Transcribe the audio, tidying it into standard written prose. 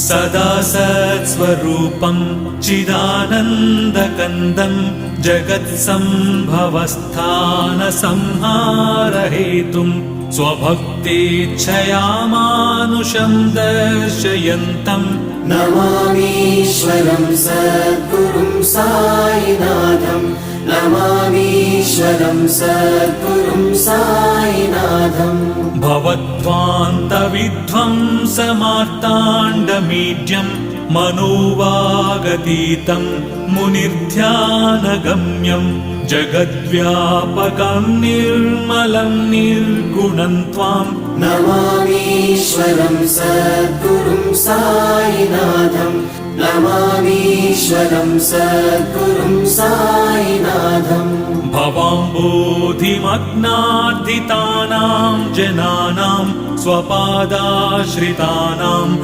सदा सत्स्वरूपं चिदानन्दकन्दं जगत्सम्भवस्थानसंहारहेतुं स्वभक्तेच्छया मानुषं दर्शयन्तं नमामीश्वरं सद्गुरुं साईनाथं नमामीश्वरं सद्गुरुं साईनाथं भवद्ध्वान्तविध्वंसमार्ताण्डमीड्यं मनोवागतीतं मुनिर्ध्यानगम्यं जगद्व्यापकं निर्मलं निर्गुणं त्वां नमामीश्वरं सद्गुरुं साईनाथं नमामीश्वरं सद्गुरुं साईनाथं भवाम्बोधिमग्नार्दितानां जनानां स्वपादाश्रितानां